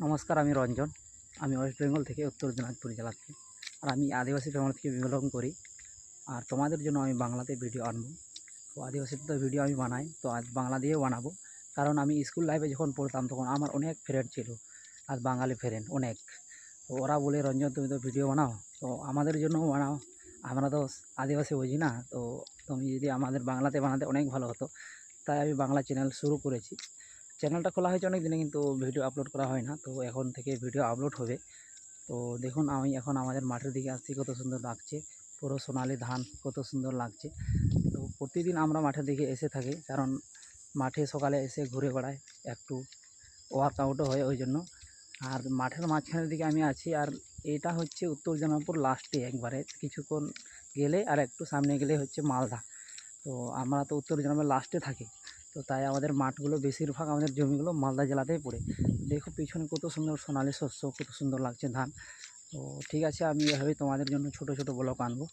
নমস্কার, আমি রঞ্জন। আমি ওয়েস্ট বেঙ্গল থেকে উত্তর দিনাজপুর জেলা থেকে। আর আমি আদিবাসী ফ্যামিলি থেকে বিলং করি। আর তোমাদের জন্য আমি বাংলাতে ভিডিও আনবো। তো আদিবাসীতে তো ভিডিও আমি বানাই, তো আজ বাংলা দিয়েও বানাবো। কারণ আমি স্কুল লাইফে যখন পড়তাম তখন আমার অনেক ফ্রেন্ড ছিল, আর বাঙালি ফ্রেন্ড অনেক। তো ওরা বলে, রঞ্জন তুমি তো ভিডিও বানাও, তো আমাদের জন্যও বানাও। আমরা তো আদিবাসী বুঝি না, তো তুমি যদি আমাদের বাংলাতে বানাতে অনেক ভালো হতো। তাই আমি বাংলা চ্যানেল শুরু করেছি। চ্যানেলটা খোলা হয়েছে অনেক দিনে, কিন্তু ভিডিও আপলোড করা হয় না। তো এখন থেকে ভিডিও আপলোড হবে। তো দেখুন, আমি এখন আমাদের মাঠের দিকে আসছি, কত সুন্দর লাগছে। পুরো সোনালি ধান, কত সুন্দর লাগছে। তো প্রতিদিন আমরা মাঠের দিকে এসে থাকি, কারণ মাঠে সকালে এসে ঘুরে বেড়াই, একটু ওয়ার্কআউটও হয় ওই জন্য। আর মাঠের মাঝখানের দিকে আমি আছি। আর এটা হচ্ছে উত্তর দিনাজপুর লাস্টে, একবারে কিছুক্ষণ গেলে আর একটু সামনে গেলে হচ্ছে মালদা। তো আমরা তো উত্তর দিনাজপুরের লাস্টে থাকি। তো তাই আমাদের মাঠগুলো, বেশিরভাগ আমাদের জমিগুলো মালদা জেলাতেই পড়ে। দেখো পিছনে কত সুন্দর সোনালি শস্য, কত সুন্দর লাগছে ধান। তো ঠিক আছে, আমি এভাবেই তোমাদের জন্য ছোট ছোট ব্লগ আনবো।